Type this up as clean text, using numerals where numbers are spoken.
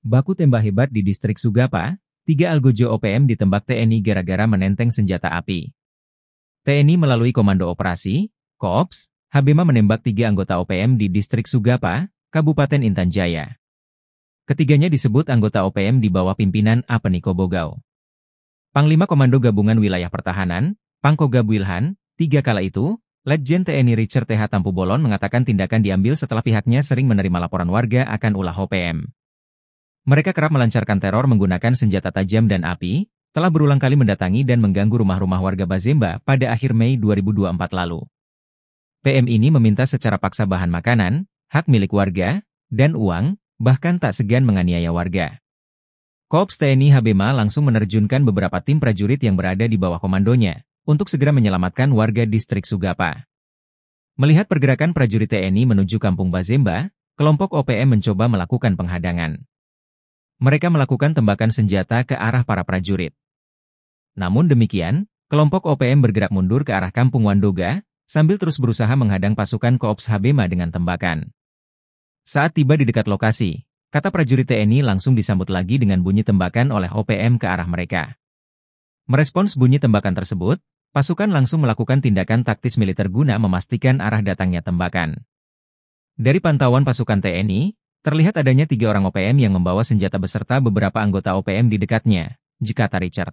Baku tembak hebat di distrik Sugapa, 3 Algojo OPM ditembak TNI gara-gara menenteng senjata api. TNI melalui Komando Operasi, Kops, Habema menembak 3 anggota OPM di distrik Sugapa, Kabupaten Intan Jaya. Ketiganya disebut anggota OPM di bawah pimpinan Apeniko Bogau. Panglima Komando Gabungan Wilayah Pertahanan, Pangkogab Wilhan, 3 kala itu, Letjen TNI Richard TH Tampu-Bolon mengatakan tindakan diambil setelah pihaknya sering menerima laporan warga akan ulah OPM. Mereka kerap melancarkan teror menggunakan senjata tajam dan api, telah berulang kali mendatangi dan mengganggu rumah-rumah warga Bazemba pada akhir Mei 2024 lalu. PM ini meminta secara paksa bahan makanan, hak milik warga, dan uang, bahkan tak segan menganiaya warga. Korps TNI Habema langsung menerjunkan beberapa tim prajurit yang berada di bawah komandonya, untuk segera menyelamatkan warga distrik Sugapa. Melihat pergerakan prajurit TNI menuju kampung Bazemba, kelompok OPM mencoba melakukan penghadangan. Mereka melakukan tembakan senjata ke arah para prajurit. Namun demikian, kelompok OPM bergerak mundur ke arah kampung Wandoga, sambil terus berusaha menghadang pasukan Korps Habema dengan tembakan. Saat tiba di dekat lokasi, kata prajurit TNI langsung disambut lagi dengan bunyi tembakan oleh OPM ke arah mereka. Merespons bunyi tembakan tersebut, pasukan langsung melakukan tindakan taktis militer guna memastikan arah datangnya tembakan. Dari pantauan pasukan TNI, terlihat adanya 3 orang OPM yang membawa senjata beserta beberapa anggota OPM di dekatnya, kata Richard.